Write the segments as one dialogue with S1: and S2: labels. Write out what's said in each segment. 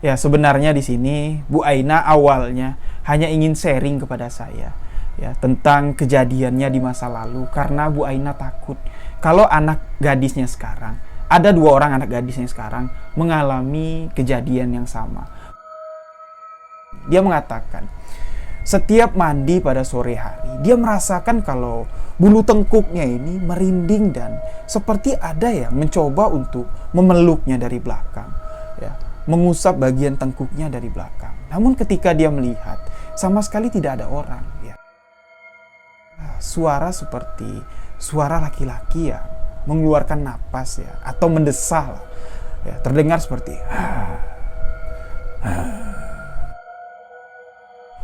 S1: Ya, sebenarnya di sini Bu Aina awalnya hanya ingin sharing kepada saya ya tentang kejadiannya di masa lalu, karena Bu Aina takut kalau anak gadisnya sekarang, ada 2 orang anak gadisnya sekarang mengalami kejadian yang sama. Dia mengatakan setiap mandi pada sore hari, dia merasakan kalau bulu tengkuknya ini merinding dan seperti ada yang mencoba untuk memeluknya dari belakang, ya, mengusap bagian tengkuknya dari belakang. Namun ketika dia melihat, sama sekali tidak ada orang, ya. Suara seperti suara laki-laki yang mengeluarkan napas, ya, atau mendesah, ya, terdengar seperti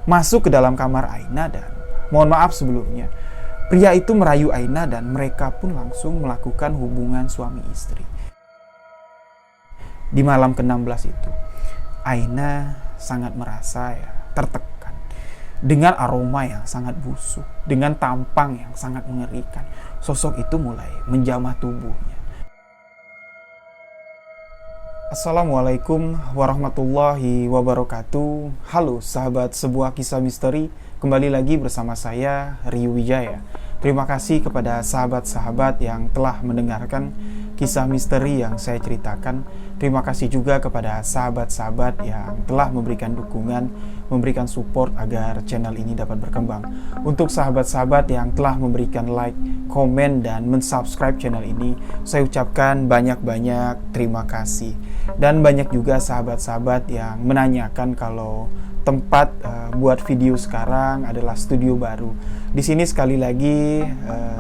S1: masuk ke dalam kamar Aina. Dan mohon maaf sebelumnya, pria itu merayu Aina dan mereka pun langsung melakukan hubungan suami istri. Di malam ke-16 itu, Aina sangat merasa tertekan dengan aroma yang sangat busuk, dengan tampang yang sangat mengerikan. Sosok itu mulai menjamah tubuhnya. Assalamualaikum warahmatullahi wabarakatuh. Halo sahabat sebuah kisah misteri, kembali lagi bersama saya Rio Wijaya. Terima kasih kepada sahabat-sahabat yang telah mendengarkan kisah misteri yang saya ceritakan. Terima kasih juga kepada sahabat-sahabat yang telah memberikan dukungan, memberikan support agar channel ini dapat berkembang. Untuk sahabat-sahabat yang telah memberikan like, komen, dan mensubscribe channel ini, saya ucapkan banyak-banyak terima kasih. Dan banyak juga sahabat-sahabat yang menanyakan kalau tempat buat video sekarang adalah studio baru. Di sini sekali lagi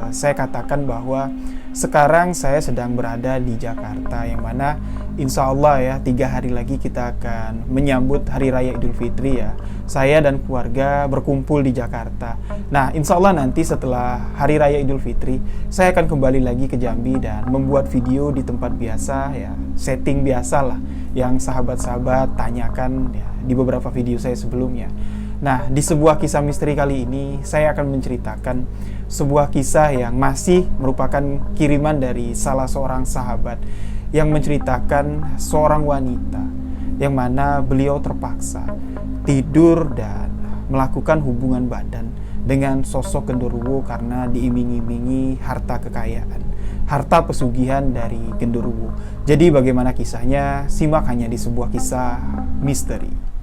S1: saya katakan bahwa sekarang saya sedang berada di Jakarta, yang mana insya Allah ya 3 hari lagi kita akan menyambut Hari Raya Idul Fitri ya. Saya dan keluarga berkumpul di Jakarta. Nah, insya Allah nanti setelah Hari Raya Idul Fitri, saya akan kembali lagi ke Jambi dan membuat video di tempat biasa ya, setting biasa lah yang sahabat-sahabat tanyakan ya, di beberapa video saya sebelumnya. Nah, di sebuah kisah misteri kali ini, saya akan menceritakan sebuah kisah yang masih merupakan kiriman dari salah seorang sahabat yang menceritakan seorang wanita yang mana beliau terpaksa tidur dan melakukan hubungan badan dengan sosok genderuwo karena diiming-imingi harta kekayaan, harta pesugihan dari genderuwo. Jadi bagaimana kisahnya? Simak hanya di sebuah kisah misteri.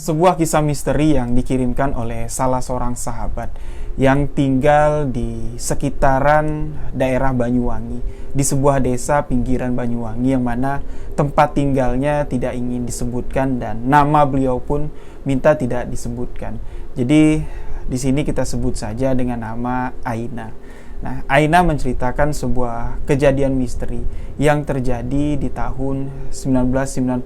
S1: Sebuah kisah misteri yang dikirimkan oleh salah seorang sahabat yang tinggal di sekitaran daerah Banyuwangi, di sebuah desa pinggiran Banyuwangi yang mana tempat tinggalnya tidak ingin disebutkan dan nama beliau pun minta tidak disebutkan. Jadi di sini kita sebut saja dengan nama Aina. Nah, Aina menceritakan sebuah kejadian misteri yang terjadi di tahun 1998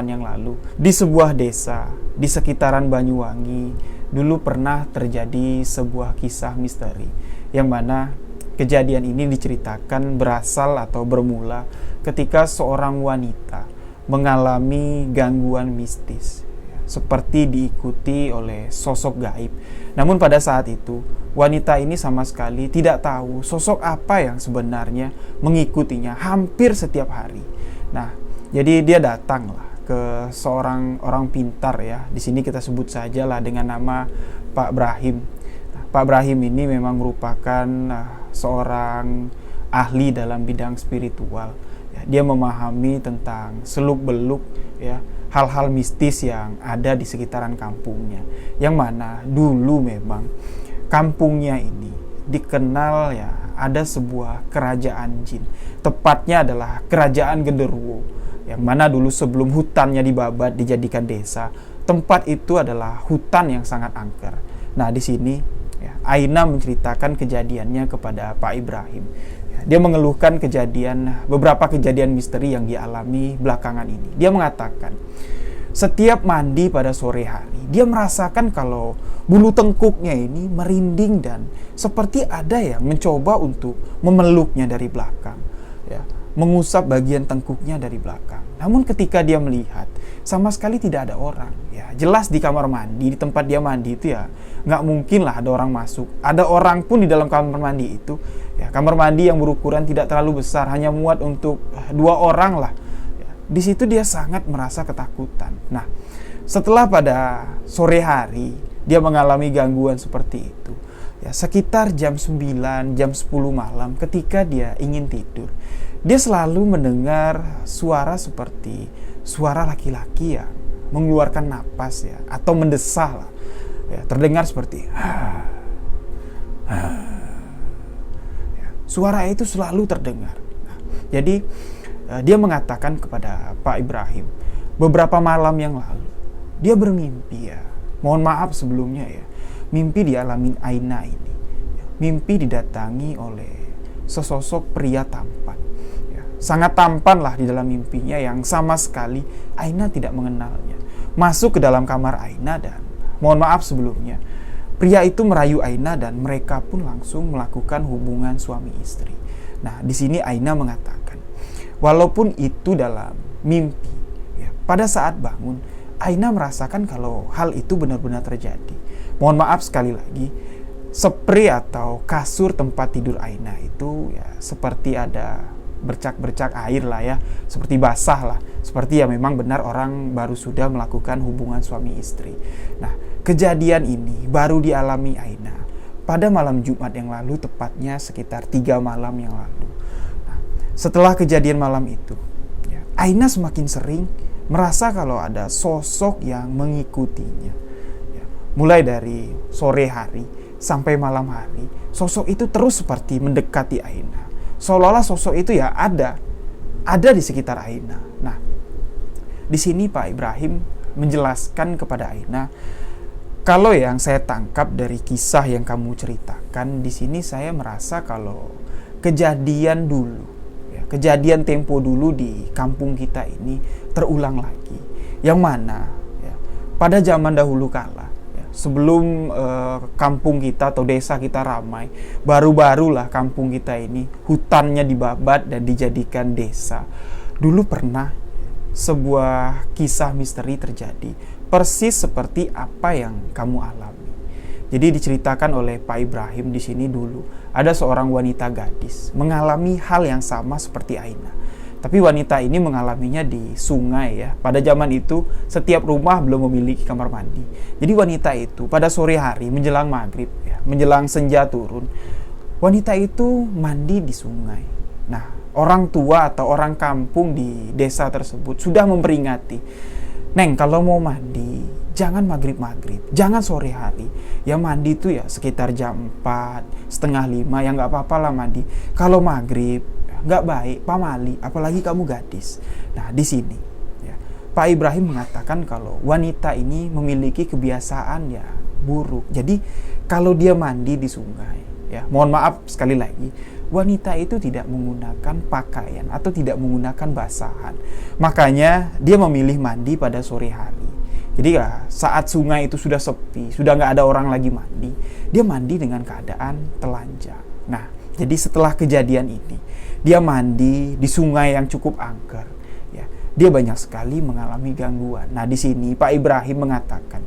S1: yang lalu. Di sebuah desa di sekitaran Banyuwangi, dulu pernah terjadi sebuah kisah misteri yang mana kejadian ini diceritakan berasal atau bermula ketika seorang wanita mengalami gangguan mistis, seperti diikuti oleh sosok gaib. Namun pada saat itu, wanita ini sama sekali tidak tahu sosok apa yang sebenarnya mengikutinya hampir setiap hari. Nah, jadi dia datanglah ke seorang orang pintar ya. Di sini kita sebut sajalah dengan nama Pak Brahim. Nah, Pak Brahim ini memang merupakan seorang ahli dalam bidang spiritual. Ya, dia memahami tentang seluk-beluk ya, hal-hal mistis yang ada di sekitaran kampungnya, yang mana dulu memang kampungnya ini dikenal ya ada sebuah kerajaan jin, tepatnya adalah kerajaan genderuwo, yang mana dulu sebelum hutannya dibabat dijadikan desa, tempat itu adalah hutan yang sangat angker. Nah, di sini ya, Aina menceritakan kejadiannya kepada Pak Ibrahim. Ya, Dia mengeluhkan beberapa kejadian misteri yang dialami belakangan ini. Dia mengatakan, setiap mandi pada sore hari, dia merasakan kalau bulu tengkuknya ini merinding dan seperti ada yang mencoba untuk memeluknya dari belakang, ya, mengusap bagian tengkuknya dari belakang. Namun ketika dia melihat, sama sekali tidak ada orang. Ya, jelas di kamar mandi, di tempat dia mandi itu ya nggak mungkin lah ada orang masuk. Ada orang pun di dalam kamar mandi itu, ya, kamar mandi yang berukuran tidak terlalu besar, hanya muat untuk 2 orang lah. Di situ dia sangat merasa ketakutan. Nah, setelah pada sore hari dia mengalami gangguan seperti itu, ya, sekitar jam 9, jam 10 malam ketika dia ingin tidur, dia selalu mendengar suara seperti suara laki-laki yang mengeluarkan napas, ya, atau mendesah lah. Ya, terdengar seperti ya, suara itu selalu terdengar. Nah, jadi dia mengatakan kepada Pak Ibrahim, beberapa malam yang lalu dia bermimpi, ya. Mohon maaf sebelumnya, ya. Mimpi dialami Aina ini. Mimpi didatangi oleh sesosok pria tampan. Ya. Sangat tampan lah di dalam mimpinya yang sama sekali Aina tidak mengenalnya. Masuk ke dalam kamar Aina dan mohon maaf sebelumnya, pria itu merayu Aina dan mereka pun langsung melakukan hubungan suami istri. Nah, di sini Aina mengatakan, walaupun itu dalam mimpi, ya, pada saat bangun, Aina merasakan kalau hal itu benar-benar terjadi. Mohon maaf sekali lagi, spray atau kasur tempat tidur Aina itu ya seperti ada bercak-bercak air lah, ya, seperti basah lah, seperti ya memang benar orang baru sudah melakukan hubungan suami istri. Nah, kejadian ini baru dialami Aina pada malam Jumat yang lalu, tepatnya sekitar 3 malam yang lalu. Setelah kejadian malam itu, ya, Aina semakin sering merasa kalau ada sosok yang mengikutinya. Ya, mulai dari sore hari sampai malam hari, sosok itu terus seperti mendekati Aina. Seolah-olah sosok itu ya ada di sekitar Aina. Nah, di sini Pak Ibrahim menjelaskan kepada Aina, kalau yang saya tangkap dari kisah yang kamu ceritakan, di sini saya merasa kalau kejadian tempo dulu di kampung kita ini terulang lagi. Yang mana, ya, pada zaman dahulu kala, ya, sebelum kampung kita atau desa kita ramai, baru-barulah kampung kita ini hutannya dibabat dan dijadikan desa. Dulu pernah sebuah kisah misteri terjadi, persis seperti apa yang kamu alami. Jadi diceritakan oleh Pak Ibrahim di sini dulu, ada seorang wanita gadis mengalami hal yang sama seperti Aina. Tapi wanita ini mengalaminya di sungai, ya. Pada zaman itu setiap rumah belum memiliki kamar mandi. Jadi wanita itu pada sore hari menjelang maghrib, ya, menjelang senja turun, wanita itu mandi di sungai. Nah, orang tua atau orang kampung di desa tersebut sudah memperingati, "Neng, kalau mau mandi jangan maghrib-maghrib, jangan sore hari. Ya mandi itu ya sekitar jam 4, setengah 5, ya nggak apa-apa lah mandi. Kalau maghrib nggak baik, pamali, apalagi kamu gadis." Nah, di sini, ya, Pak Ibrahim mengatakan kalau wanita ini memiliki kebiasaan ya buruk. Jadi kalau dia mandi di sungai, ya, mohon maaf sekali lagi, wanita itu tidak menggunakan pakaian atau tidak menggunakan basahan. Makanya dia memilih mandi pada sore hari. Jadi ya, saat sungai itu sudah sepi, sudah nggak ada orang lagi mandi, dia mandi dengan keadaan telanjang. Nah, jadi setelah kejadian ini, dia mandi di sungai yang cukup angker. Ya, dia banyak sekali mengalami gangguan. Nah, di sini Pak Ibrahim mengatakan,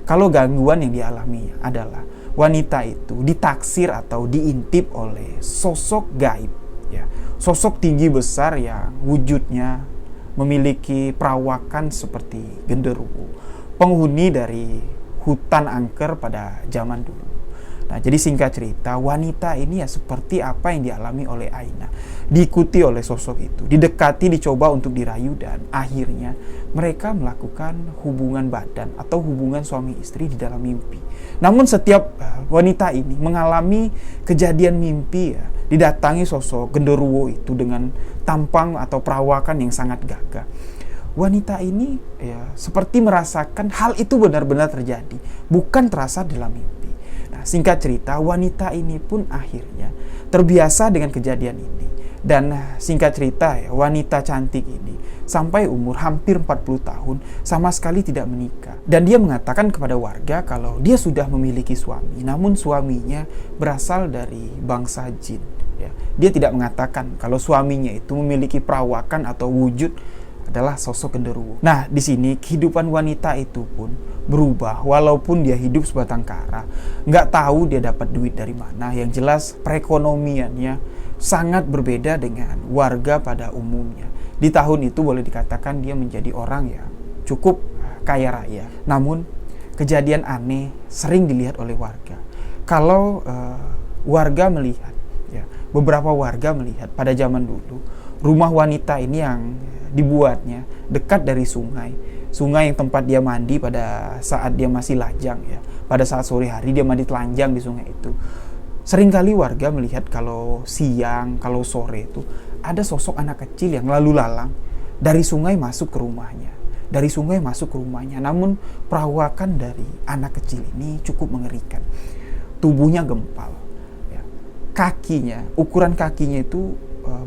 S1: kalau gangguan yang dialami adalah wanita itu ditaksir atau diintip oleh sosok gaib, ya, sosok tinggi besar yang wujudnya memiliki perawakan seperti genderuwo, penghuni dari hutan angker pada zaman dulu. Nah, jadi singkat cerita, wanita ini ya seperti apa yang dialami oleh Aina, diikuti oleh sosok itu, didekati, dicoba untuk dirayu, dan akhirnya mereka melakukan hubungan badan atau hubungan suami istri di dalam mimpi. Namun setiap wanita ini mengalami kejadian mimpi, ya, didatangi sosok genderuwo itu dengan tampang atau perawakan yang sangat gagah. Wanita ini ya seperti merasakan hal itu benar-benar terjadi, bukan terasa dalam mimpi. Nah, singkat cerita, wanita ini pun akhirnya terbiasa dengan kejadian ini. Dan singkat cerita ya, wanita cantik ini sampai umur hampir 40 tahun sama sekali tidak menikah. Dan dia mengatakan kepada warga kalau dia sudah memiliki suami, namun suaminya berasal dari bangsa jin. Ya, dia tidak mengatakan kalau suaminya itu memiliki perawakan atau wujud adalah sosok genderuwo. Nah, di sini kehidupan wanita itu pun berubah walaupun dia hidup sebatang kara. Nggak tahu dia dapat duit dari mana. Yang jelas perekonomiannya sangat berbeda dengan warga pada umumnya. Di tahun itu boleh dikatakan dia menjadi orang yang cukup kaya raya. Namun kejadian aneh sering dilihat oleh warga. Kalau warga melihat, ya, beberapa warga melihat pada zaman dulu rumah wanita ini yang dibuatnya dekat dari sungai yang tempat dia mandi pada saat dia masih lajang, ya. Pada saat sore hari dia mandi telanjang di sungai itu. Seringkali warga melihat kalau siang, kalau sore itu ada sosok anak kecil yang lalu lalang dari sungai masuk ke rumahnya. Dari sungai masuk ke rumahnya. Namun perawakan dari anak kecil ini cukup mengerikan. Tubuhnya gempal. Ya. Kakinya, ukuran kakinya itu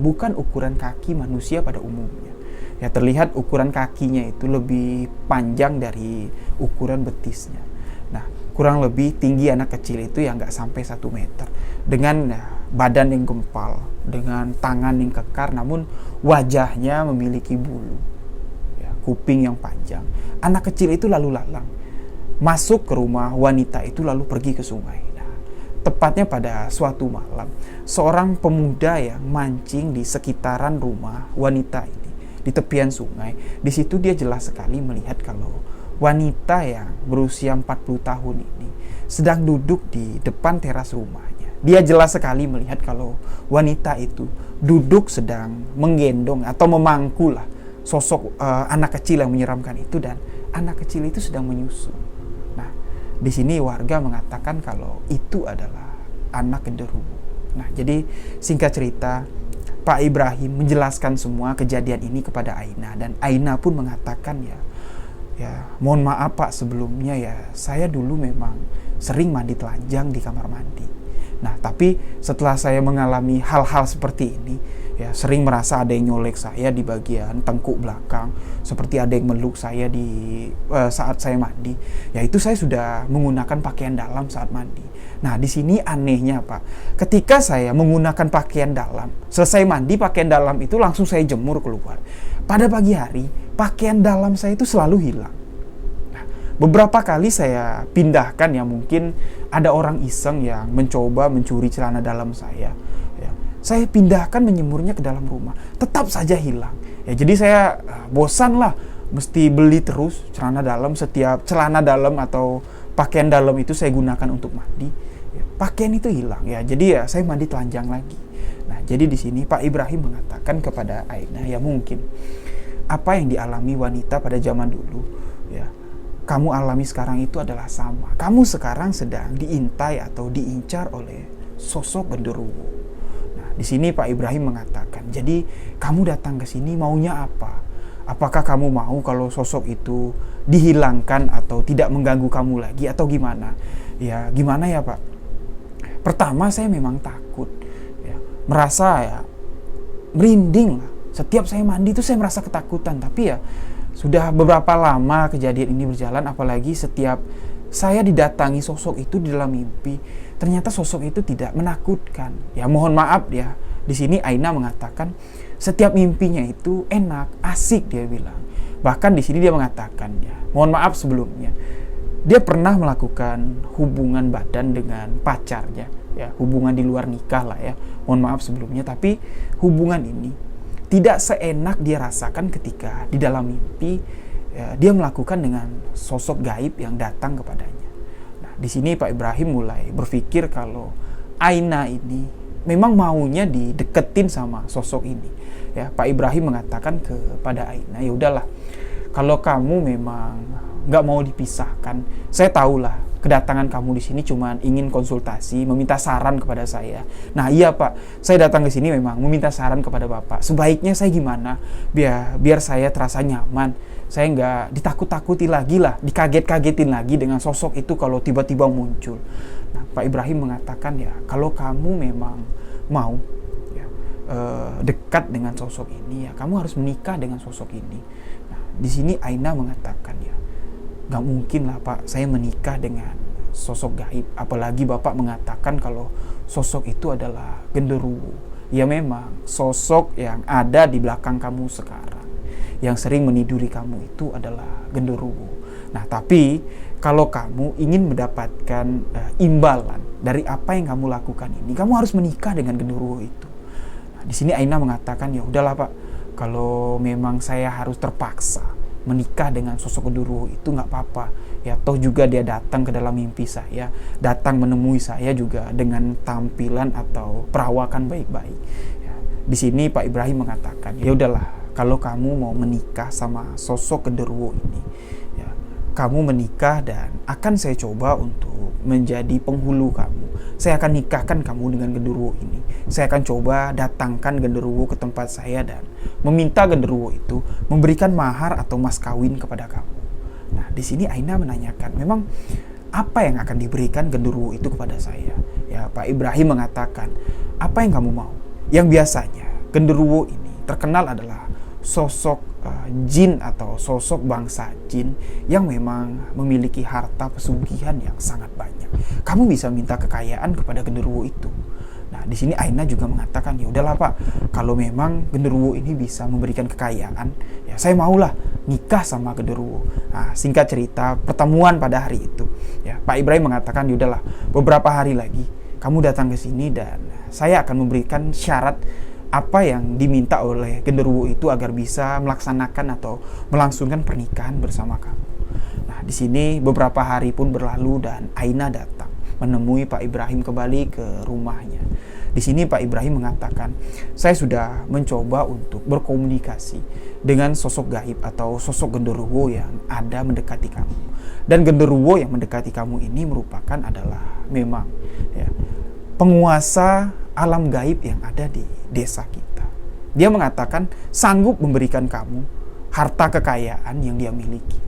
S1: bukan ukuran kaki manusia pada umumnya. Ya, terlihat ukuran kakinya itu lebih panjang dari ukuran betisnya. Nah, kurang lebih tinggi anak kecil itu ya nggak sampai 1 meter. Dengan badan yang gempal, dengan tangan yang kekar, namun wajahnya memiliki bulu. Ya, kuping yang panjang. Anak kecil itu lalu lalang masuk ke rumah wanita itu lalu pergi ke sungai. Nah, tepatnya pada suatu malam, seorang pemuda yang mancing di sekitaran rumah wanita ini di tepian sungai. Di situ dia jelas sekali melihat kalau wanita yang berusia 40 tahun ini sedang duduk di depan teras rumahnya. Dia jelas sekali melihat kalau wanita itu duduk sedang menggendong atau memangku lah sosok anak kecil yang menyeramkan itu, dan anak kecil itu sedang menyusu. Nah, di sini warga mengatakan kalau itu adalah anak genderuwo. Nah, jadi singkat cerita, Pak Ibrahim menjelaskan semua kejadian ini kepada Aina, dan Aina pun mengatakan ya mohon maaf Pak, sebelumnya ya saya dulu memang sering mandi telanjang di kamar mandi. Nah, tapi setelah saya mengalami hal-hal seperti ini, ya sering merasa ada yang nyolek saya di bagian tengkuk belakang, seperti ada yang meluk saya di saat saya mandi. Ya itu saya sudah menggunakan pakaian dalam saat mandi. Nah, di sini anehnya Pak, ketika saya menggunakan pakaian dalam, selesai mandi pakaian dalam itu langsung saya jemur keluar. Pada pagi hari, pakaian dalam saya itu selalu hilang. Nah, beberapa kali saya pindahkan, ya mungkin ada orang iseng yang mencoba mencuri celana dalam saya. Ya, saya pindahkan menyemurnya ke dalam rumah, tetap saja hilang. Ya, jadi saya bosan lah, mesti beli terus celana dalam. Setiap celana dalam atau pakaian dalam itu saya gunakan untuk mandi, ya, pakaian itu hilang. Ya, jadi ya saya mandi telanjang lagi. Nah, jadi di sini Pak Ibrahim mengatakan kepada Aina, ya mungkin apa yang dialami wanita pada zaman dulu, ya kamu alami sekarang itu adalah sama. Kamu sekarang sedang diintai atau diincar oleh sosok genderuwo. Nah, di sini Pak Ibrahim mengatakan, jadi kamu datang ke sini maunya apa? Apakah kamu mau kalau sosok itu dihilangkan atau tidak mengganggu kamu lagi atau gimana? Ya gimana ya Pak? Pertama saya memang takut, ya, merasa ya merinding lah. Setiap saya mandi itu saya merasa ketakutan. Tapi ya sudah beberapa lama kejadian ini berjalan, apalagi setiap saya didatangi sosok itu di dalam mimpi, ternyata sosok itu tidak menakutkan. Ya mohon maaf ya, di sini Aina mengatakan setiap mimpinya itu enak, asik dia bilang. Bahkan di sini dia mengatakan, ya mohon maaf sebelumnya, dia pernah melakukan hubungan badan dengan pacarnya, ya hubungan di luar nikah lah ya. Mohon maaf sebelumnya, tapi hubungan ini tidak seenak dia rasakan ketika di dalam mimpi ya, dia melakukan dengan sosok gaib yang datang kepadanya. Nah, di sini Pak Ibrahim mulai berpikir kalau Aina ini memang maunya dideketin sama sosok ini. Ya, Pak Ibrahim mengatakan kepada Aina, ya udahlah, kalau kamu memang nggak mau dipisahkan, saya tahulah kedatangan kamu di sini cuma ingin konsultasi, meminta saran kepada saya. Nah iya Pak, saya datang ke sini memang meminta saran kepada Bapak. Sebaiknya saya gimana? Biar saya terasa nyaman. Saya nggak ditakut-takuti lagi lah, dikaget-kagetin lagi dengan sosok itu kalau tiba-tiba muncul. Nah, Pak Ibrahim mengatakan ya, kalau kamu memang mau dekat dengan sosok ini, ya kamu harus menikah dengan sosok ini. Nah, di sini Aina mengatakan ya, nggak mungkin lah Pak, saya menikah dengan sosok gaib. Apalagi Bapak mengatakan kalau sosok itu adalah genderuwo. Ya memang sosok yang ada di belakang kamu sekarang, yang sering meniduri kamu itu adalah genderuwo. Nah tapi kalau kamu ingin mendapatkan imbalan dari apa yang kamu lakukan ini, kamu harus menikah dengan genderuwo itu. Di sini Aina mengatakan ya udahlah Pak, kalau memang saya harus terpaksa menikah dengan sosok genderuwo itu nggak apa-apa. Ya toh juga dia datang ke dalam mimpi saya, datang menemui saya juga dengan tampilan atau perawakan baik-baik. Ya, di sini Pak Ibrahim mengatakan ya udahlah, kalau kamu mau menikah sama sosok genderuwo ini, ya kamu menikah dan akan saya coba untuk menjadi penghulu kamu. Saya akan nikahkan kamu dengan genderuwo ini. Saya akan coba datangkan genderuwo ke tempat saya dan meminta genderuwo itu memberikan mahar atau mas kawin kepada kamu. Nah, di sini Aina menanyakan, memang apa yang akan diberikan genderuwo itu kepada saya? Ya, Pak Ibrahim mengatakan, apa yang kamu mau? Yang biasanya genderuwo ini terkenal adalah sosok jin atau sosok bangsa jin yang memang memiliki harta pesugihan yang sangat banyak. Kamu bisa minta kekayaan kepada genderuwo itu. Nah, di sini Aina juga mengatakan, ya udahlah Pak, kalau memang genderuwo ini bisa memberikan kekayaan, ya saya maulah nikah sama genderuwo. Nah, singkat cerita, pertemuan pada hari itu, ya Pak Ibrahim mengatakan, ya udahlah, beberapa hari lagi kamu datang ke sini dan saya akan memberikan syarat apa yang diminta oleh genderuwo itu agar bisa melaksanakan atau melangsungkan pernikahan bersama kamu. Nah, di sini beberapa hari pun berlalu dan Aina datang menemui Pak Ibrahim kembali ke rumahnya. Di sini Pak Ibrahim mengatakan, saya sudah mencoba untuk berkomunikasi dengan sosok gaib atau sosok genderuwo yang ada mendekati kamu. Dan genderuwo yang mendekati kamu ini merupakan adalah memang ya, penguasa alam gaib yang ada di desa kita. Dia mengatakan sanggup memberikan kamu harta kekayaan yang dia miliki.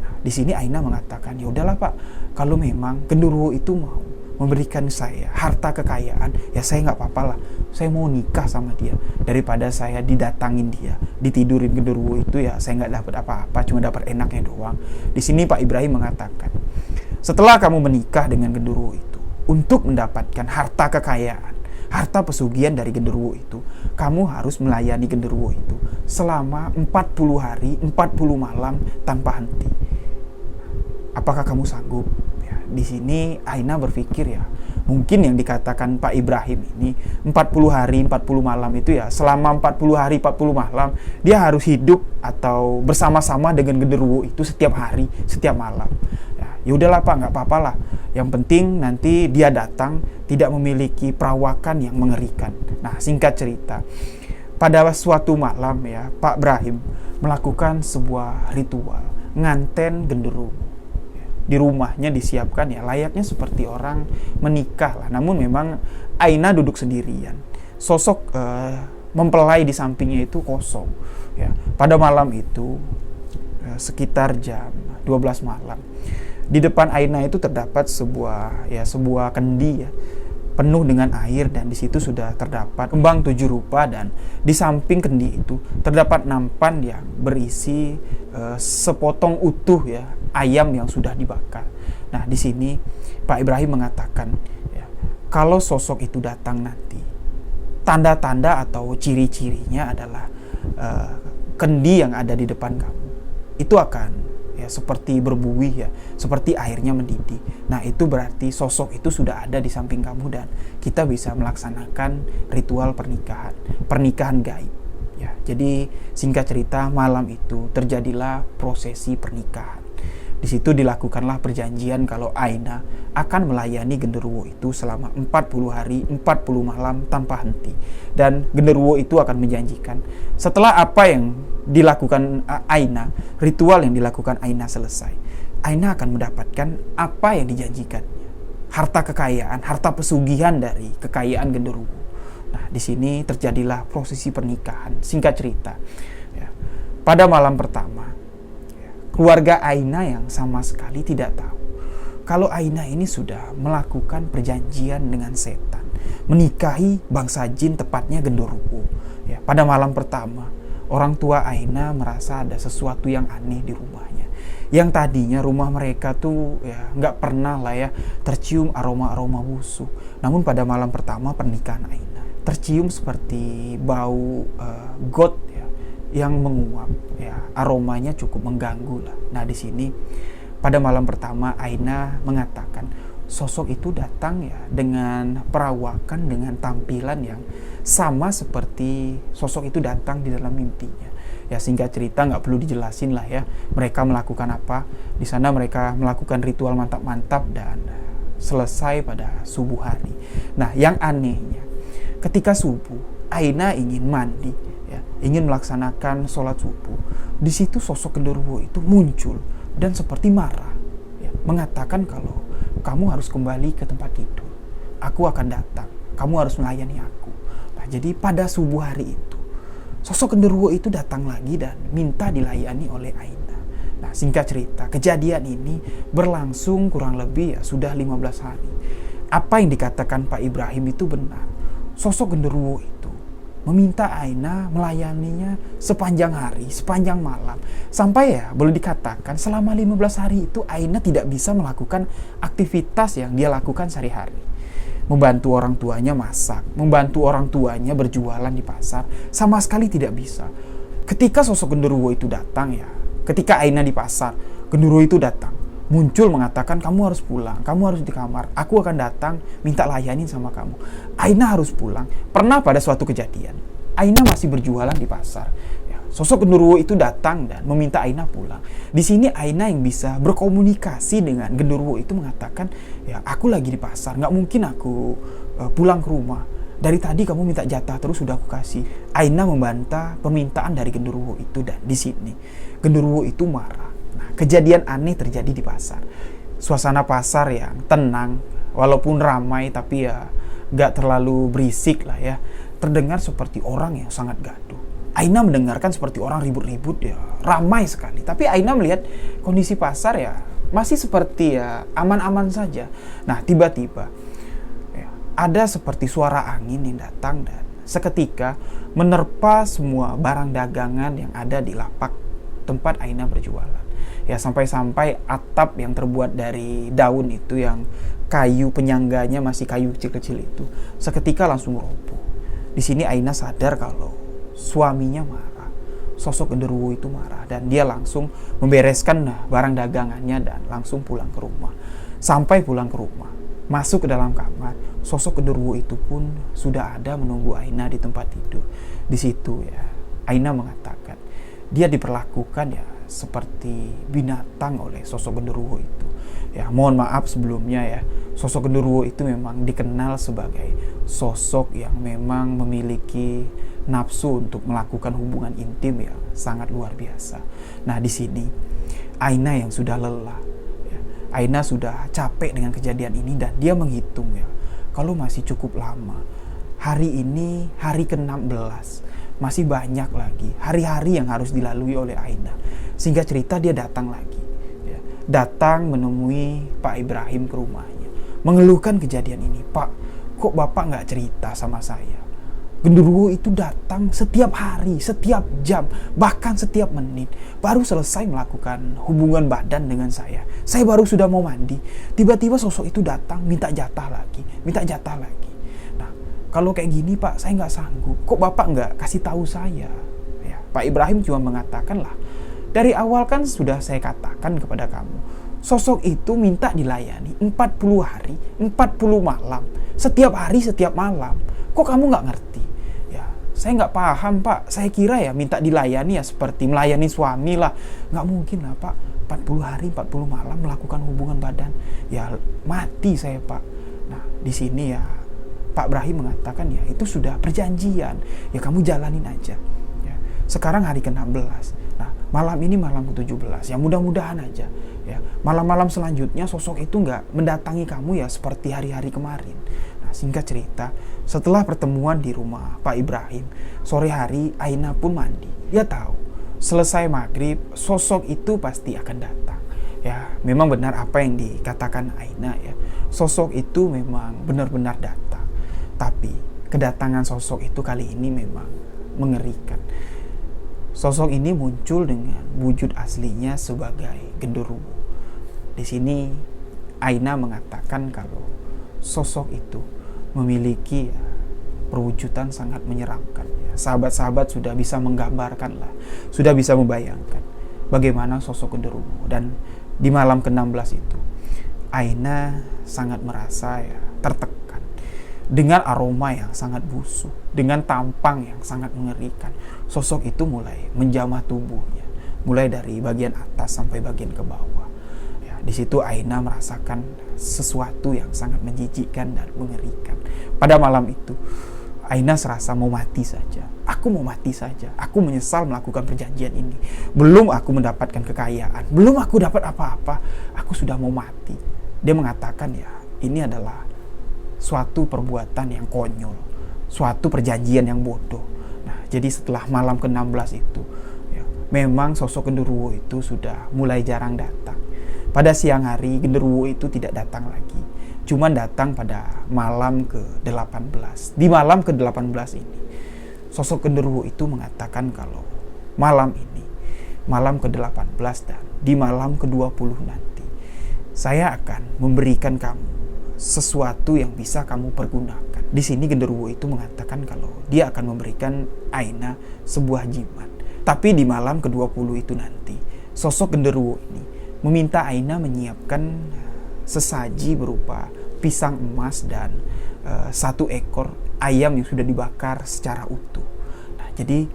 S1: Nah, di sini Aina mengatakan, ya udahlah Pak, kalau memang genderuwo itu mau memberikan saya harta kekayaan, ya saya nggak apa-apa lah. Saya mau nikah sama dia daripada saya didatangin dia, ditidurin genderuwo itu, ya saya nggak dapat apa-apa, cuma dapat enaknya doang. Di sini Pak Ibrahim mengatakan, setelah kamu menikah dengan genderuwo itu, untuk mendapatkan harta kekayaan, harta pesugihan dari genderuwo itu, kamu harus melayani genderuwo itu selama 40 hari, 40 malam tanpa henti. Apakah kamu sanggup? Ya, di sini Aina berpikir ya, mungkin yang dikatakan Pak Ibrahim ini 40 hari, 40 malam itu ya selama 40 hari, 40 malam dia harus hidup atau bersama-sama dengan genderuwo itu setiap hari, setiap malam. Ya udahlah Pak, nggak apa-apa lah. Yang penting nanti dia datang tidak memiliki perawakan yang mengerikan. Nah, singkat cerita, pada suatu malam ya Pak Ibrahim melakukan sebuah ritual nganten genderuwo. Di rumahnya disiapkan ya layaknya seperti orang menikah lah. Namun memang Aina duduk sendirian. Sosok mempelai di sampingnya itu kosong. Ya, pada malam itu sekitar jam 12 malam. Di depan Aina itu terdapat sebuah kendi ya, penuh dengan air, dan di situ sudah terdapat kembang 7 rupa, dan di samping kendi itu terdapat nampan yang berisi sepotong utuh ya ayam yang sudah dibakar. Nah, di sini Pak Ibrahim mengatakan ya, kalau sosok itu datang nanti, tanda-tanda atau ciri-cirinya adalah kendi yang ada di depan kamu itu akan ya seperti berbuih ya, seperti airnya mendidih. Nah, itu berarti sosok itu sudah ada di samping kamu dan kita bisa melaksanakan ritual pernikahan gaib. Ya, jadi singkat cerita, malam itu terjadilah prosesi pernikahan. Di situ dilakukanlah perjanjian kalau Aina akan melayani genderuwo itu selama 40 hari, 40 malam tanpa henti. Dan genderuwo itu akan menjanjikan setelah apa yang dilakukan Aina, ritual yang dilakukan Aina selesai, Aina akan mendapatkan apa yang dijanjikannya. Harta kekayaan, harta pesugihan dari kekayaan genderuwo. Nah, di sini terjadilah prosesi pernikahan. Singkat cerita, ya, pada malam pertama, keluarga Aina yang sama sekali tidak tahu kalau Aina ini sudah melakukan perjanjian dengan setan, menikahi bangsa jin, tepatnya genderuwo. Ya, pada malam pertama, orang tua Aina merasa ada sesuatu yang aneh di rumahnya. Yang tadinya rumah mereka tuh ya nggak pernah lah ya tercium aroma-aroma busuk. Namun pada malam pertama pernikahan Aina tercium seperti bau got ya, yang menguap ya, aromanya cukup mengganggu lah. Nah, di sini pada malam pertama Aina mengatakan sosok itu datang ya dengan perawakan, dengan tampilan yang sama seperti sosok itu datang di dalam mimpinya. Ya, singkat cerita nggak perlu dijelasin lah ya mereka melakukan apa di sana. Mereka melakukan ritual mantap-mantap dan selesai pada subuh hari. Nah, yang anehnya ketika subuh Aina ingin mandi ya, ingin melaksanakan sholat subuh. Di situ sosok genderuwo itu muncul dan seperti marah ya, mengatakan kalau kamu harus kembali ke tempat tidur, aku akan datang, kamu harus melayani aku. Nah, jadi pada subuh hari itu sosok genderuwo itu datang lagi dan minta dilayani oleh Aina. Nah, singkat cerita, kejadian ini berlangsung kurang lebih ya sudah 15 hari. Apa yang dikatakan Pak Ibrahim itu benar. Sosok genderuwo itu meminta Aina melayaninya sepanjang hari, sepanjang malam. Sampai ya boleh dikatakan selama 15 hari itu Aina tidak bisa melakukan aktivitas yang dia lakukan sehari-hari. Membantu orang tuanya masak, membantu orang tuanya berjualan di pasar, sama sekali tidak bisa. Ketika sosok genderuwo itu datang ya, ketika Aina di pasar, genderuwo itu datang, muncul mengatakan kamu harus pulang, kamu harus di kamar, aku akan datang minta layanin sama kamu. Aina harus pulang. Pernah pada suatu kejadian, Aina masih berjualan di pasar. Sosok genderuwo itu datang dan meminta Aina pulang. Di sini Aina yang bisa berkomunikasi dengan genderuwo itu mengatakan, ya aku lagi di pasar, nggak mungkin aku pulang ke rumah. Dari tadi kamu minta jatah terus sudah aku kasih. Aina membantah permintaan dari genderuwo itu dan di sini genderuwo itu marah. Nah, kejadian aneh terjadi di pasar. Suasana pasar yang tenang, walaupun ramai tapi ya nggak terlalu berisik lah ya. Terdengar seperti orang yang sangat gaduh. Aina mendengarkan seperti orang ribut-ribut ya, ramai sekali. Tapi Aina melihat kondisi pasar ya masih seperti ya aman-aman saja. Nah, tiba-tiba ya, ada seperti suara angin yang datang dan seketika menerpa semua barang dagangan yang ada di lapak tempat Aina berjualan. Ya, sampai-sampai atap yang terbuat dari daun itu yang kayu penyangganya masih kayu kecil-kecil itu seketika langsung roboh. Di sini Aina sadar kalau suaminya marah, sosok genderuwo itu marah dan dia langsung membereskan barang dagangannya dan langsung pulang ke rumah. Sampai pulang ke rumah, masuk ke dalam kamar, sosok genderuwo itu pun sudah ada menunggu Aina di tempat tidur. Di situ ya, Aina mengatakan dia diperlakukan ya seperti binatang oleh sosok genderuwo itu. Ya, mohon maaf sebelumnya ya, sosok genderuwo itu memang dikenal sebagai sosok yang memang memiliki nafsu untuk melakukan hubungan intim yang sangat luar biasa. Nah, di sini Aina yang sudah lelah, ya, Aina sudah capek dengan kejadian ini dan dia menghitung ya, kalau masih cukup lama, hari ini hari ke-16, masih banyak lagi hari-hari yang harus dilalui oleh Aina. Sehingga cerita dia datang lagi, ya, datang menemui Pak Ibrahim ke rumahnya, mengeluhkan kejadian ini. Pak, kok Bapak nggak cerita sama saya? Genderuwo itu datang setiap hari, setiap jam, bahkan setiap menit. Baru selesai melakukan hubungan badan dengan saya. Saya baru sudah mau mandi. Tiba-tiba sosok itu datang, minta jatah lagi, minta jatah lagi. Nah, kalau kayak gini Pak, saya nggak sanggup. Kok Bapak nggak kasih tahu saya? Ya, Pak Ibrahim cuma mengatakan lah, dari awal kan sudah saya katakan kepada kamu. Sosok itu minta dilayani 40 hari, 40 malam. Setiap hari, setiap malam. Kok kamu nggak ngerti? Saya nggak paham Pak, saya kira ya minta dilayani ya seperti melayani suami lah. Nggak mungkin lah Pak, 40 hari 40 malam melakukan hubungan badan. Ya mati saya Pak. Nah, di sini ya Pak Ibrahim mengatakan ya itu sudah perjanjian. Ya kamu jalanin aja. Ya, sekarang hari ke-16. Nah, malam ini malam ke-17. Ya mudah-mudahan aja. Ya Ya, malam-malam selanjutnya sosok itu nggak mendatangi kamu ya seperti hari-hari kemarin. Nah, singkat cerita, setelah pertemuan di rumah Pak Ibrahim, sore hari Aina pun mandi. Dia tahu, selesai maghrib, sosok itu pasti akan datang. Ya, memang benar apa yang dikatakan Aina ya. Sosok itu memang benar-benar datang. Tapi kedatangan sosok itu kali ini memang mengerikan. Sosok ini muncul dengan wujud aslinya sebagai genderuwo. Di sini Aina mengatakan kalau sosok itu memiliki perwujudan sangat menyeramkan. Sahabat-sahabat sudah bisa menggambarkan lah, sudah bisa membayangkan bagaimana sosok genderuwo. Dan di malam ke-16 itu, Aina sangat merasa tertekan dengan aroma yang sangat busuk, dengan tampang yang sangat mengerikan. Sosok itu mulai menjamah tubuhnya, mulai dari bagian atas sampai bagian ke bawah. Ya, di situ Aina merasakan sesuatu yang sangat menjijikkan dan mengerikan. Pada malam itu, Aina serasa mau mati saja. Aku mau mati saja. Aku menyesal melakukan perjanjian ini. Belum aku mendapatkan kekayaan, belum aku dapat apa-apa, aku sudah mau mati. Dia mengatakan ini adalah suatu perbuatan yang konyol, suatu perjanjian yang bodoh. Nah, jadi setelah malam ke-16 itu, memang sosok genderuwo itu sudah mulai jarang datang. Pada siang hari, genderuwo itu tidak datang lagi. Cuman datang pada malam ke-18. Di malam ke-18 ini, sosok genderuwo itu mengatakan kalau malam ini, malam ke-18 dan di malam ke-20 nanti, saya akan memberikan kamu sesuatu yang bisa kamu pergunakan. Di sini genderuwo itu mengatakan kalau dia akan memberikan Aina sebuah jimat. Tapi di malam ke-20 itu nanti, sosok genderuwo ini meminta Aina menyiapkan sesaji berupa pisang emas dan 1 ekor ayam yang sudah dibakar secara utuh. Nah, jadi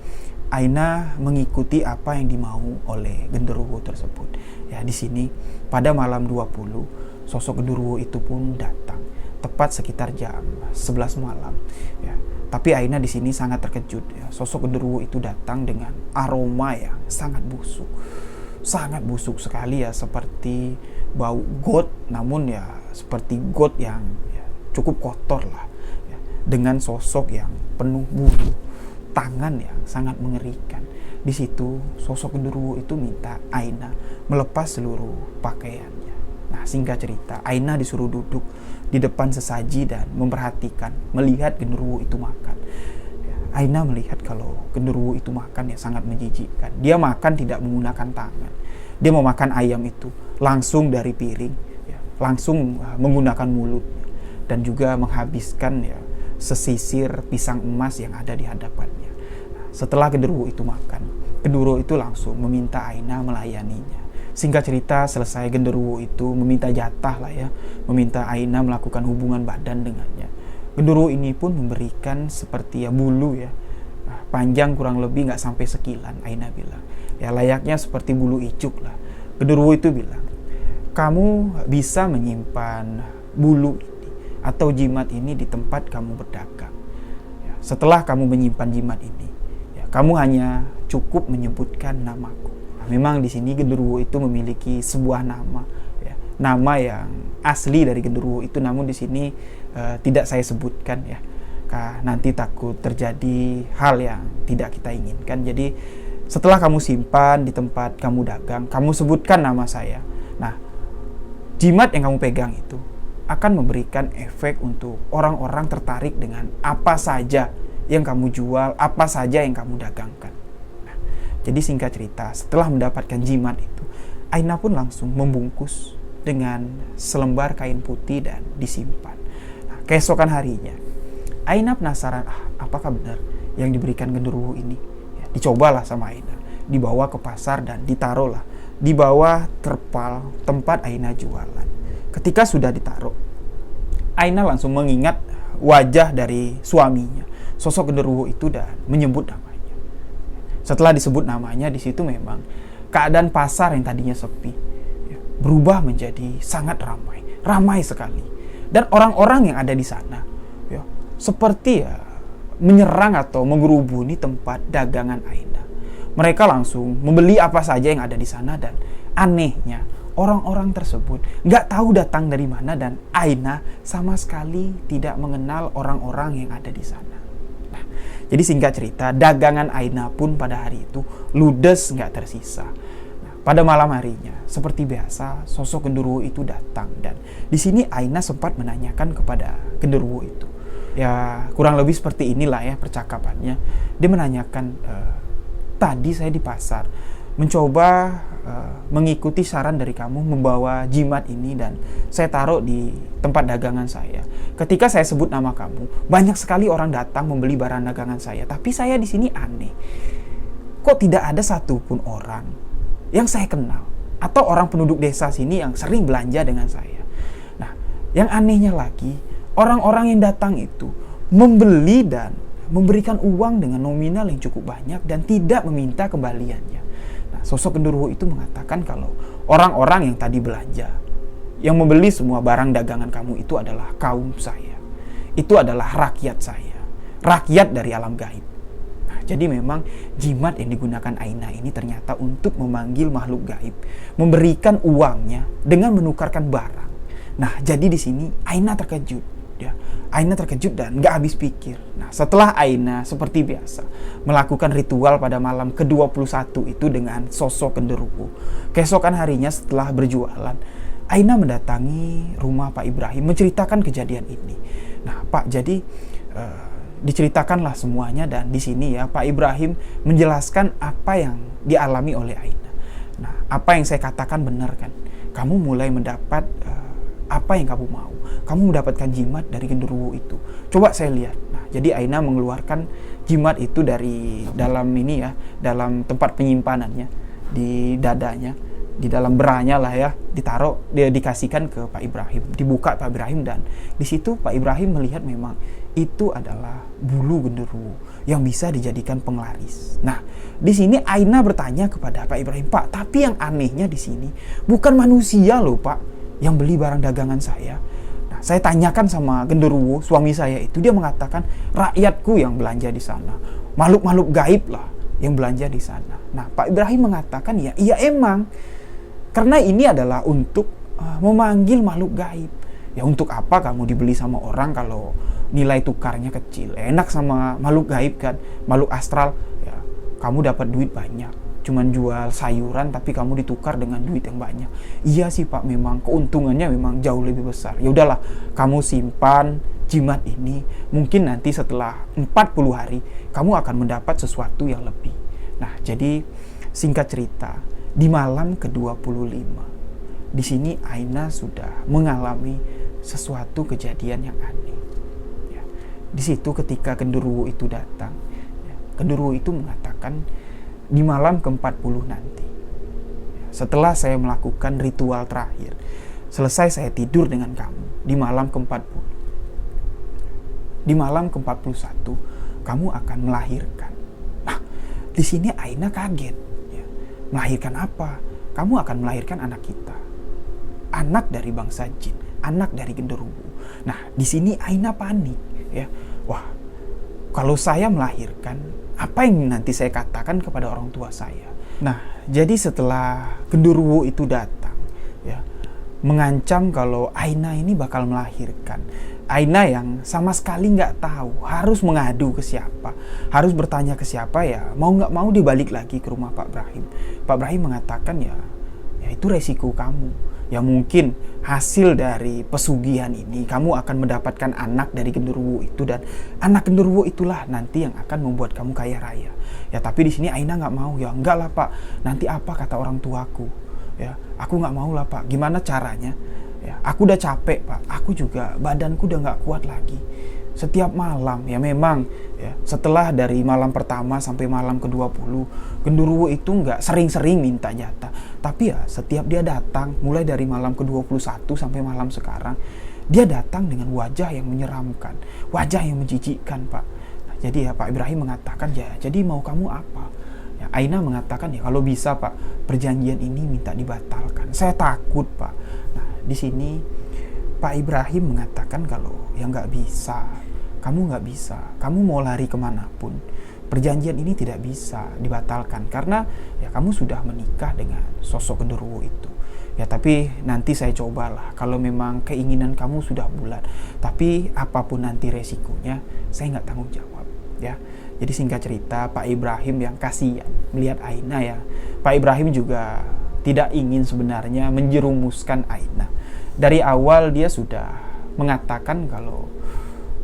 S1: Aina mengikuti apa yang dimau oleh genderuwo tersebut. Ya, di sini pada malam 20 sosok genderuwo itu pun datang tepat sekitar jam 11 malam. Ya, tapi Aina di sini sangat terkejut. Ya, sosok genderuwo itu datang dengan aroma yang sangat busuk sekali ya, seperti bau got, namun seperti got yang cukup kotor lah. Ya, dengan sosok yang penuh bulu, tangan yang sangat mengerikan. Di situ sosok genderuwo itu minta Aina melepas seluruh pakaiannya. Nah, singkat cerita, Aina disuruh duduk di depan sesaji dan memperhatikan, melihat genderuwo itu makan. Aina melihat kalau genderuwo itu makan sangat menjijikkan. Dia makan tidak menggunakan tangan. Dia memakan ayam itu langsung dari piring, langsung menggunakan mulutnya, dan juga menghabiskan sesisir pisang emas yang ada di hadapannya. Setelah genderuwo itu makan, genderuwo itu langsung meminta Aina melayaninya. Singkat cerita, selesai genderuwo itu meminta jatah meminta Aina melakukan hubungan badan dengannya. Genderuwo ini pun memberikan seperti bulu panjang kurang lebih nggak sampai sekilan. Aina bilang, layaknya seperti bulu icuk lah. Genderuwo itu bilang, kamu bisa menyimpan bulu ini atau jimat ini di tempat kamu berdagang. Setelah kamu menyimpan jimat ini, kamu hanya cukup menyebutkan namaku. Memang di sini genderuwo itu memiliki sebuah nama, nama yang asli dari genderuwo itu, namun di sini tidak saya sebutkan nanti takut terjadi hal yang tidak kita inginkan. Jadi setelah kamu simpan di tempat kamu dagang, kamu sebutkan nama saya. Nah, jimat yang kamu pegang itu akan memberikan efek untuk orang-orang tertarik dengan apa saja yang kamu jual, apa saja yang kamu dagangkan. Jadi singkat cerita, setelah mendapatkan jimat itu, Aina pun langsung membungkus dengan selembar kain putih dan disimpan. Nah, keesokan harinya, Aina penasaran, apakah benar yang diberikan genderuwo ini? Dicobalah sama Aina, dibawa ke pasar dan ditaruhlah di bawah terpal tempat Aina jualan. Ketika sudah ditaruh, Aina langsung mengingat wajah dari suaminya, sosok genderuwo itu, dan menyebut namanya. Setelah disebut namanya, di situ memang keadaan pasar yang tadinya sepi berubah menjadi sangat ramai sekali. Dan orang-orang yang ada di sana seperti menyerang atau menggerubuni tempat dagangan Aina. Mereka langsung membeli apa saja yang ada di sana, dan anehnya orang-orang tersebut nggak tahu datang dari mana, dan Aina sama sekali tidak mengenal orang-orang yang ada di sana. Nah, jadi singkat cerita, dagangan Aina pun pada hari itu ludes nggak tersisa. Nah, pada malam harinya, seperti biasa, sosok genderuwo itu datang, dan di sini Aina sempat menanyakan kepada genderuwo itu. Ya kurang lebih seperti inilah ya percakapannya. Dia menanyakan, tadi saya di pasar mencoba mengikuti saran dari kamu membawa jimat ini, dan saya taruh di tempat dagangan saya. Ketika saya sebut nama kamu, banyak sekali orang datang membeli barang dagangan saya. Tapi saya di sini aneh, kok tidak ada satupun orang yang saya kenal atau orang penduduk desa sini yang sering belanja dengan saya. Nah, yang anehnya lagi, orang-orang yang datang itu membeli dan memberikan uang dengan nominal yang cukup banyak dan tidak meminta kembaliannya. Nah, sosok genderuwo itu mengatakan kalau orang-orang yang tadi belanja, yang membeli semua barang dagangan kamu itu adalah kaum saya. Itu adalah rakyat saya, rakyat dari alam gaib. Nah, jadi memang jimat yang digunakan Aina ini ternyata untuk memanggil makhluk gaib, memberikan uangnya dengan menukarkan barang. Nah, jadi di sini Aina terkejut. Ya, Aina terkejut dan gak habis pikir. Nah, setelah Aina seperti biasa melakukan ritual pada malam ke-21 itu dengan sosok genderuwo, keesokan harinya setelah berjualan, Aina mendatangi rumah Pak Ibrahim menceritakan kejadian ini. Nah, Pak, jadi diceritakanlah semuanya, dan di sini ya Pak Ibrahim menjelaskan apa yang dialami oleh Aina. Nah, apa yang saya katakan benar kan? Kamu mulai mendapat apa yang kamu mau. Kamu mendapatkan jimat dari genderuwo itu. Coba saya lihat. Nah, jadi Aina mengeluarkan jimat itu dari dalam ini ya, dalam tempat penyimpanannya, di dadanya, di dalam beranya lah ya, ditaruh, dia dikasihkan ke Pak Ibrahim, dibuka Pak Ibrahim, dan di situ Pak Ibrahim melihat memang itu adalah bulu genderuwo yang bisa dijadikan penglaris. Nah, di sini Aina bertanya kepada Pak Ibrahim, Pak, tapi yang anehnya di sini bukan manusia loh Pak yang beli barang dagangan saya. Nah, saya tanyakan sama genderuwo, suami saya itu, dia mengatakan rakyatku yang belanja di sana, makhluk-makhluk gaib lah yang belanja di sana. Nah, Pak Ibrahim mengatakan ya, iya emang, karena ini adalah untuk memanggil makhluk gaib. Ya untuk apa kamu dibeli sama orang kalau nilai tukarnya kecil? Enak sama makhluk gaib kan, makhluk astral. Ya, kamu dapat duit banyak. Cuman jual sayuran tapi kamu ditukar dengan duit yang banyak. Iya sih Pak, memang keuntungannya memang jauh lebih besar. Ya udahlah, kamu simpan jimat ini. Mungkin nanti setelah 40 hari kamu akan mendapat sesuatu yang lebih. Nah, jadi singkat cerita, di malam ke-25 di sini Aina sudah mengalami sesuatu kejadian yang aneh. Ya, di situ ketika genderuwo itu datang, ya, genderuwo itu mengatakan, di malam ke-40 nanti, setelah saya melakukan ritual terakhir, selesai saya tidur dengan kamu, di malam ke-40, di malam ke-41 kamu akan melahirkan. Nah, di sini Aina kaget. Ya, melahirkan apa? Kamu akan melahirkan anak kita, anak dari bangsa jin, anak dari genderuwo. Nah, di sini Aina panik. Ya, wah, kalau saya melahirkan, apa yang nanti saya katakan kepada orang tua saya? Nah, jadi setelah genderuwo itu datang, ya, mengancam kalau Aina ini bakal melahirkan. Aina yang sama sekali nggak tahu harus mengadu ke siapa, harus bertanya ke siapa, ya mau nggak mau dibalik lagi ke rumah Pak Ibrahim. Pak Ibrahim mengatakan ya itu resiko kamu. Ya mungkin hasil dari pesugihan ini kamu akan mendapatkan anak dari genderuwo itu, dan anak genderuwo itulah nanti yang akan membuat kamu kaya raya. Ya tapi di sini Aina nggak mau. Ya enggak lah Pak, nanti apa kata orang tuaku? Ya aku nggak mau lah Pak. Gimana caranya? Ya aku udah capek Pak. Aku juga badanku udah nggak kuat lagi. Setiap malam ya memang ya, setelah dari malam pertama sampai malam ke-20, genderuwo itu nggak sering-sering minta jatah. Tapi ya setiap dia datang, mulai dari malam ke-21 sampai malam sekarang, dia datang dengan wajah yang menyeramkan, wajah yang menjijikkan Pak. Nah, jadi ya Pak Ibrahim mengatakan ya, jadi mau kamu apa? Ya, Aina mengatakan ya kalau bisa Pak, perjanjian ini minta dibatalkan. Saya takut Pak. Nah di sini Pak Ibrahim mengatakan kalau ya nggak bisa. Kamu nggak bisa, kamu mau lari kemanapun, perjanjian ini tidak bisa dibatalkan karena ya kamu sudah menikah dengan sosok genderuwo itu. Ya tapi nanti saya cobalah, kalau memang keinginan kamu sudah bulat. Tapi apapun nanti resikonya, saya nggak tanggung jawab ya. Jadi singkat cerita, Pak Ibrahim yang kasihan melihat Aina ya. Pak Ibrahim juga tidak ingin sebenarnya menjerumuskan Aina. Dari awal dia sudah mengatakan kalau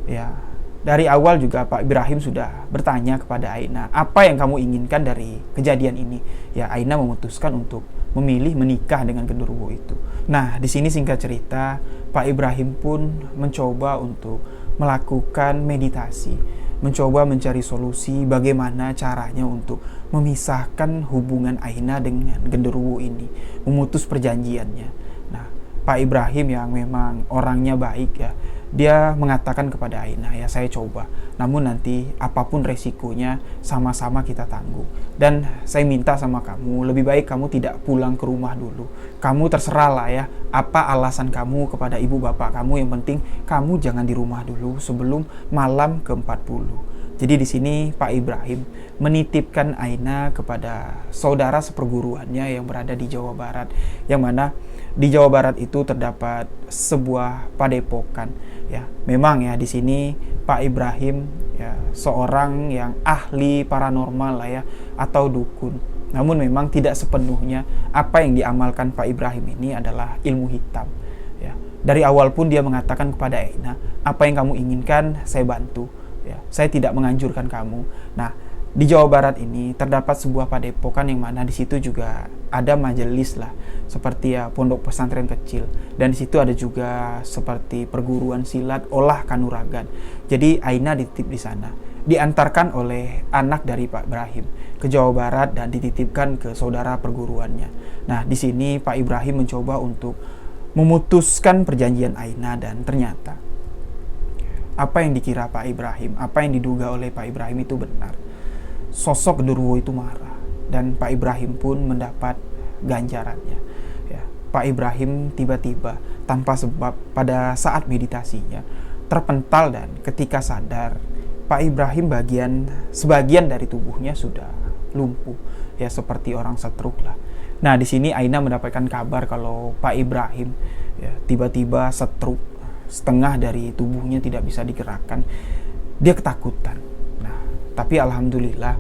S1: ya, dari awal juga Pak Ibrahim sudah bertanya kepada Aina, apa yang kamu inginkan dari kejadian ini? Ya, Aina memutuskan untuk memilih menikah dengan genderuwo itu. Nah, di sini singkat cerita, Pak Ibrahim pun mencoba untuk melakukan meditasi, mencoba mencari solusi bagaimana caranya untuk memisahkan hubungan Aina dengan genderuwo ini, memutus perjanjiannya. Nah, Pak Ibrahim yang memang orangnya baik ya, dia mengatakan kepada Aina, ya saya coba, namun nanti apapun resikonya sama-sama kita tanggung. Dan saya minta sama kamu, lebih baik kamu tidak pulang ke rumah dulu. Kamu terserah lah ya, apa alasan kamu kepada ibu bapak kamu, yang penting kamu jangan di rumah dulu sebelum malam ke-40. Jadi di sini Pak Ibrahim menitipkan Aina kepada saudara seperguruannya yang berada di Jawa Barat, yang mana di Jawa Barat itu terdapat sebuah padepokan. Ya, memang ya di sini Pak Ibrahim ya seorang yang ahli paranormal lah ya, atau dukun. Namun memang tidak sepenuhnya apa yang diamalkan Pak Ibrahim ini adalah ilmu hitam. Ya, dari awal pun dia mengatakan kepada Aina, apa yang kamu inginkan saya bantu. Ya, saya tidak menganjurkan kamu. Nah, di Jawa Barat ini terdapat sebuah padepokan yang mana di situ juga ada majelis lah, seperti ya pondok pesantren kecil, dan di situ ada juga seperti perguruan silat olah kanuragan. Jadi Aina dititip di sana, diantarkan oleh anak dari Pak Ibrahim ke Jawa Barat dan dititipkan ke saudara perguruannya. Nah, di sini Pak Ibrahim mencoba untuk memutuskan perjanjian Aina, dan ternyata apa yang dikira Pak Ibrahim, apa yang diduga oleh Pak Ibrahim itu benar. Sosok genderuwo itu marah, dan Pak Ibrahim pun mendapat ganjarannya. Ya, Pak Ibrahim tiba-tiba tanpa sebab pada saat meditasinya terpental, dan ketika sadar Pak Ibrahim sebagian dari tubuhnya sudah lumpuh, ya seperti orang stroke lah. Nah, di sini Aina mendapatkan kabar kalau Pak Ibrahim ya tiba-tiba stroke, setengah dari tubuhnya tidak bisa digerakkan. Dia ketakutan. Nah, tapi alhamdulillah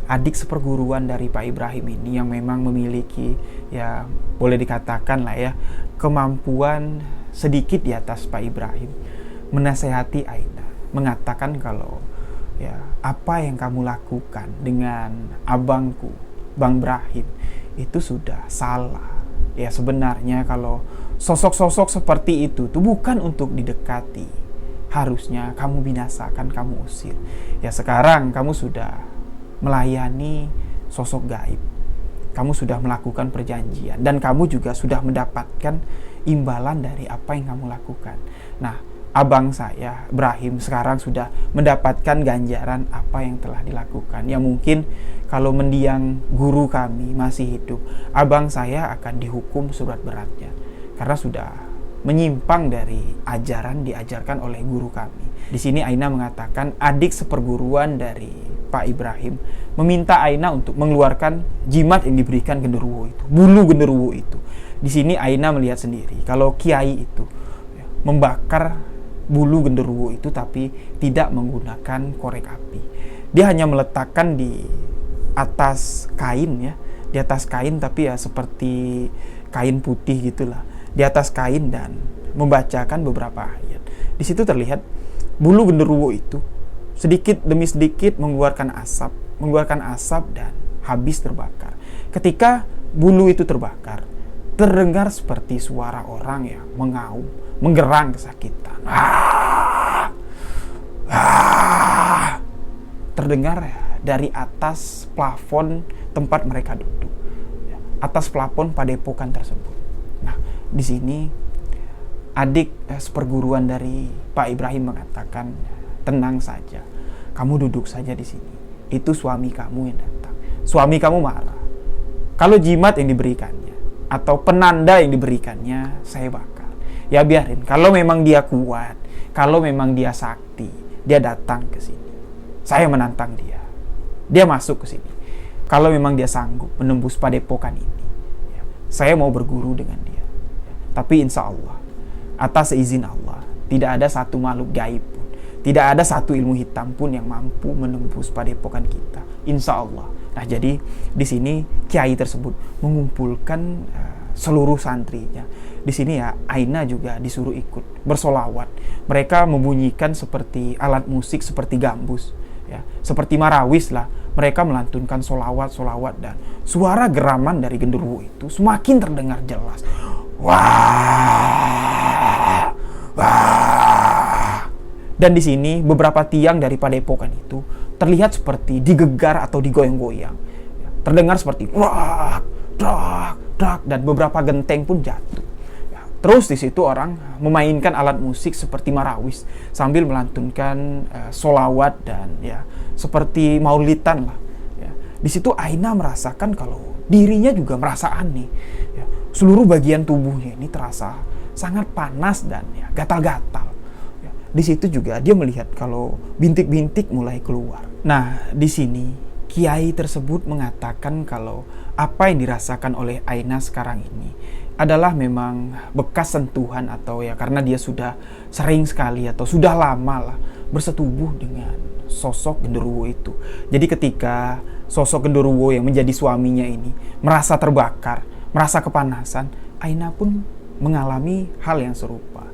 S1: adik seperguruan dari Pak Ibrahim ini yang memang memiliki ya boleh dikatakan lah ya kemampuan sedikit di atas Pak Ibrahim, menasehati Aina, mengatakan kalau ya apa yang kamu lakukan dengan abangku Bang Brahim itu sudah salah. Ya sebenarnya kalau sosok-sosok seperti itu tuh bukan untuk didekati, harusnya kamu binasakan, kamu usir. Ya sekarang kamu sudah melayani sosok gaib, kamu sudah melakukan perjanjian, dan kamu juga sudah mendapatkan imbalan dari apa yang kamu lakukan. Nah, abang saya Brahim sekarang sudah mendapatkan ganjaran apa yang telah dilakukan. Ya mungkin kalau mendiang guru kami masih hidup, abang saya akan dihukum seberat-beratnya karena sudah menyimpang dari ajaran diajarkan oleh guru kami. Di sini Aina mengatakan adik seperguruan dari Pak Ibrahim meminta Aina untuk mengeluarkan jimat yang diberikan genderuwo itu, bulu genderuwo itu. Di sini Aina melihat sendiri kalau kiai itu membakar bulu genderuwo itu tapi tidak menggunakan korek api. Dia hanya meletakkan di atas kain ya, di atas kain tapi ya seperti kain putih gitulah, di atas kain, dan membacakan beberapa ayat. Di situ terlihat bulu genderuwo itu sedikit demi sedikit mengeluarkan asap dan habis terbakar. Ketika bulu itu terbakar, terdengar seperti suara orang yang mengaum, menggerang kesakitan. Terdengar ya, dari atas plafon tempat mereka duduk, atas plafon padepokan tersebut. Nah, di sini adik seperguruan dari Pak Ibrahim mengatakan, tenang saja, kamu duduk saja di sini. Itu suami kamu yang datang. Suami kamu marah. Kalau jimat yang diberikannya atau penanda yang diberikannya saya bakar. Ya biarin. Kalau memang dia kuat, kalau memang dia sakti, dia datang ke sini. Saya menantang dia. Dia masuk ke sini. Kalau memang dia sanggup menembus padepokan ini, ya, saya mau berguru dengan dia. Tapi insya Allah, atas izin Allah, tidak ada satu makhluk gaib pun, tidak ada satu ilmu hitam pun yang mampu menembus padepokan kita. Insya Allah. Nah, jadi di sini kiai tersebut mengumpulkan seluruh santrinya. Di sini ya Aina juga disuruh ikut bersolawat. Mereka membunyikan seperti alat musik seperti gambus, ya, seperti marawis lah. Mereka melantunkan solawat dan suara geraman dari genderuwo itu semakin terdengar jelas. Wah, wah. Dan di sini beberapa tiang dari padepokan itu terlihat seperti digegar atau digoyang-goyang. Terdengar seperti wah, drak, dan beberapa genteng pun jatuh. Terus di situ orang memainkan alat musik seperti marawis sambil melantunkan solawat dan ya seperti maulidan lah. Ya. Di situ Aina merasakan kalau dirinya juga merasa aneh. Ya. Seluruh bagian tubuhnya ini terasa sangat panas dan ya gatal-gatal. Ya. Di situ juga dia melihat kalau bintik-bintik mulai keluar. Nah, di sini kiai tersebut mengatakan kalau apa yang dirasakan oleh Aina sekarang ini adalah memang bekas sentuhan atau ya karena dia sudah sering sekali atau sudah lama lah bersetubuh dengan sosok genderuwo itu. Jadi ketika sosok genderuwo yang menjadi suaminya ini merasa terbakar, merasa kepanasan, Aina pun mengalami hal yang serupa.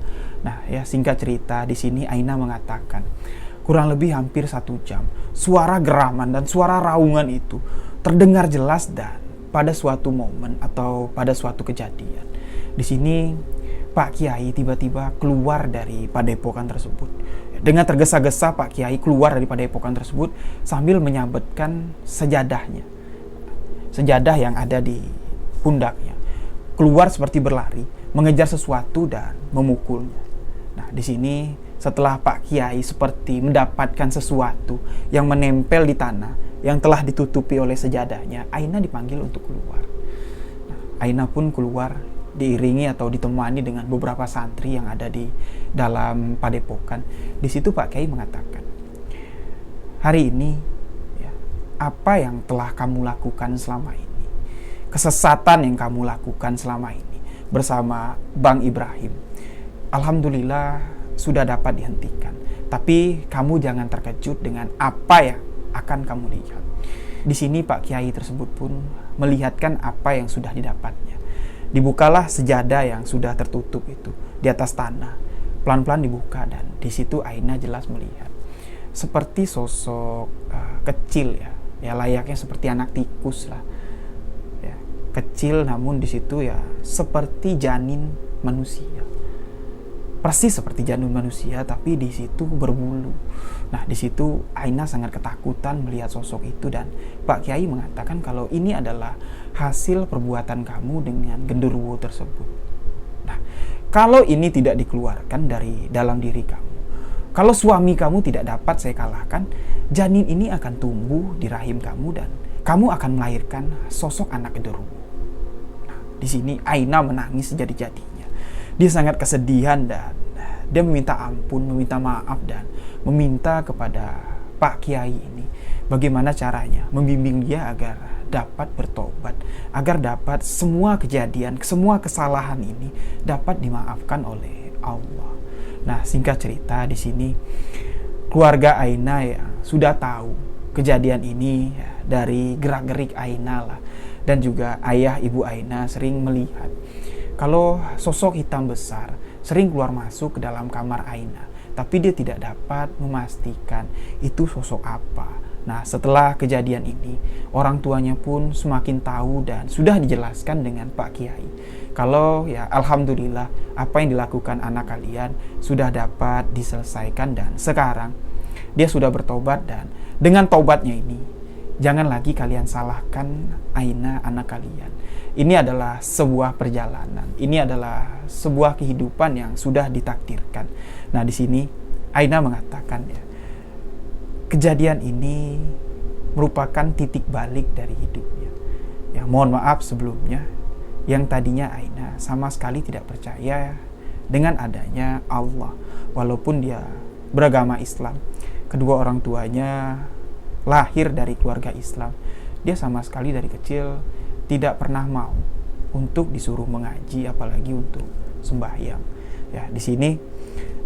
S1: Nah, ya singkat cerita di sini Aina mengatakan kurang lebih hampir 1 jam suara geraman dan suara raungan itu terdengar jelas dan pada suatu momen atau pada suatu kejadian. Di sini Pak Kiai tiba-tiba keluar dari padepokan tersebut. Dengan tergesa-gesa Pak Kiai keluar dari padepokan tersebut sambil menyabetkan sejadahnya. Sejadah yang ada di pundaknya. Keluar seperti berlari, mengejar sesuatu dan memukulnya. Nah, di sini setelah Pak Kiai seperti mendapatkan sesuatu yang menempel di tanah yang telah ditutupi oleh sejadahnya, Aina dipanggil untuk keluar. Nah, Aina pun keluar diiringi atau ditemani dengan beberapa santri yang ada di dalam padepokan. Di situ Pak Kiai mengatakan, hari ini ya, apa yang telah kamu lakukan selama ini, kesesatan yang kamu lakukan selama ini bersama Bang Ibrahim, alhamdulillah sudah dapat dihentikan. Tapi kamu jangan terkejut dengan apa yang akan kamu lihat. Di sini Pak Kiai tersebut pun melihatkan apa yang sudah didapatnya. Dibukalah sejadah yang sudah tertutup itu di atas tanah. Pelan-pelan dibuka dan di situ Aina jelas melihat seperti sosok kecil ya layaknya seperti anak tikus lah. Ya, kecil namun di situ ya seperti janin manusia. Persis seperti janin manusia, tapi di situ berbulu. Nah, di situ Aina sangat ketakutan melihat sosok itu dan Pak Kiai mengatakan kalau ini adalah hasil perbuatan kamu dengan genderuwo tersebut. Nah, kalau ini tidak dikeluarkan dari dalam diri kamu, kalau suami kamu tidak dapat saya kalahkan, janin ini akan tumbuh di rahim kamu dan kamu akan melahirkan sosok anak genderuwo. Nah, di sini Aina menangis sejadi-jadinya. Dia sangat kesedihan dan dia meminta ampun, meminta maaf dan meminta kepada Pak Kiai ini bagaimana caranya membimbing dia agar dapat bertobat, agar dapat semua kejadian, semua kesalahan ini dapat dimaafkan oleh Allah. Nah, singkat cerita di sini keluarga Aina ya sudah tahu kejadian ini ya, dari gerak-gerik Aina lah, dan juga ayah ibu Aina sering melihat kalau sosok hitam besar sering keluar masuk ke dalam kamar Aina, tapi dia tidak dapat memastikan itu sosok apa. Nah, setelah kejadian ini, orang tuanya pun semakin tahu dan sudah dijelaskan dengan Pak Kiai. Kalau ya alhamdulillah apa yang dilakukan anak kalian sudah dapat diselesaikan dan sekarang dia sudah bertobat dan dengan tobatnya ini jangan lagi kalian salahkan Aina anak kalian. Ini adalah sebuah perjalanan. Ini adalah sebuah kehidupan yang sudah ditakdirkan. Nah, di sini Aina mengatakan ya, kejadian ini merupakan titik balik dari hidupnya. Ya, mohon maaf sebelumnya yang tadinya Aina sama sekali tidak percaya dengan adanya Allah. Walaupun dia beragama Islam, kedua orang tuanya lahir dari keluarga Islam, dia sama sekali dari kecil tidak pernah mau untuk disuruh mengaji, apalagi untuk sembahyang. Ya, di sini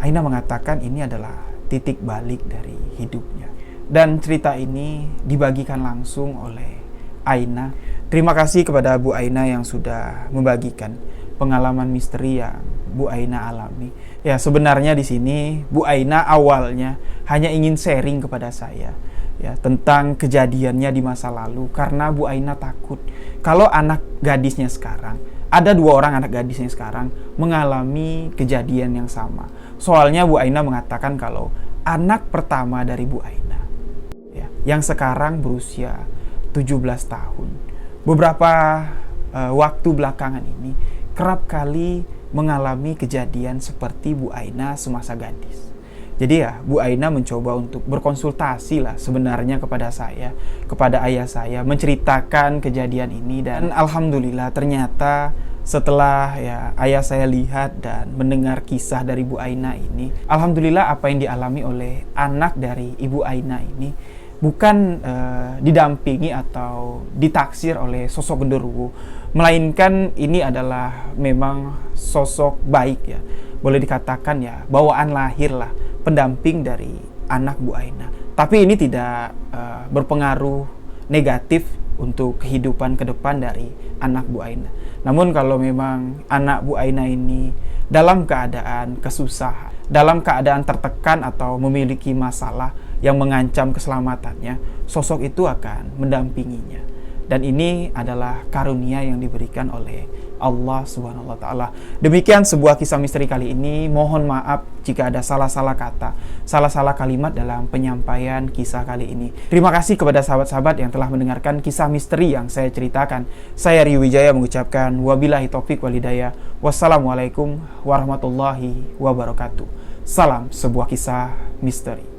S1: Aina mengatakan ini adalah titik balik dari hidupnya. Dan cerita ini dibagikan langsung oleh Aina. Terima kasih kepada Bu Aina yang sudah membagikan pengalaman misteri yang Bu Aina alami. Ya, sebenarnya di sini Bu Aina awalnya hanya ingin sharing kepada saya ya tentang kejadiannya di masa lalu, karena Bu Aina takut kalau anak gadisnya sekarang, ada 2 orang anak gadisnya sekarang mengalami kejadian yang sama. Soalnya Bu Aina mengatakan kalau anak pertama dari Bu Aina ya, yang sekarang berusia 17 tahun, beberapa waktu belakangan ini kerap kali mengalami kejadian seperti Bu Aina semasa gadis. Jadi ya, Bu Aina mencoba untuk berkonsultasi lah sebenarnya kepada saya, kepada ayah saya, menceritakan kejadian ini. Dan alhamdulillah ternyata setelah ya ayah saya lihat dan mendengar kisah dari Bu Aina ini, alhamdulillah apa yang dialami oleh anak dari Ibu Aina ini bukan didampingi atau ditaksir oleh sosok genderuwo, melainkan ini adalah memang sosok baik ya. Boleh dikatakan ya bawaan lahir lah, pendamping dari anak Bu Aina. Tapi ini tidak berpengaruh negatif untuk kehidupan ke depan dari anak Bu Aina. Namun kalau memang anak Bu Aina ini dalam keadaan kesusahan, dalam keadaan tertekan atau memiliki masalah yang mengancam keselamatannya, sosok itu akan mendampinginya. Dan ini adalah karunia yang diberikan oleh Allah Subhanahu wa Ta'ala. Demikian sebuah kisah misteri kali ini. Mohon maaf jika ada salah-salah kata, salah-salah kalimat dalam penyampaian kisah kali ini. Terima kasih kepada sahabat-sahabat yang telah mendengarkan kisah misteri yang saya ceritakan. Saya Rio Wijaya mengucapkan wabillahi taufik wal hidayah. Wassalamualaikum warahmatullahi wabarakatuh. Salam sebuah kisah misteri.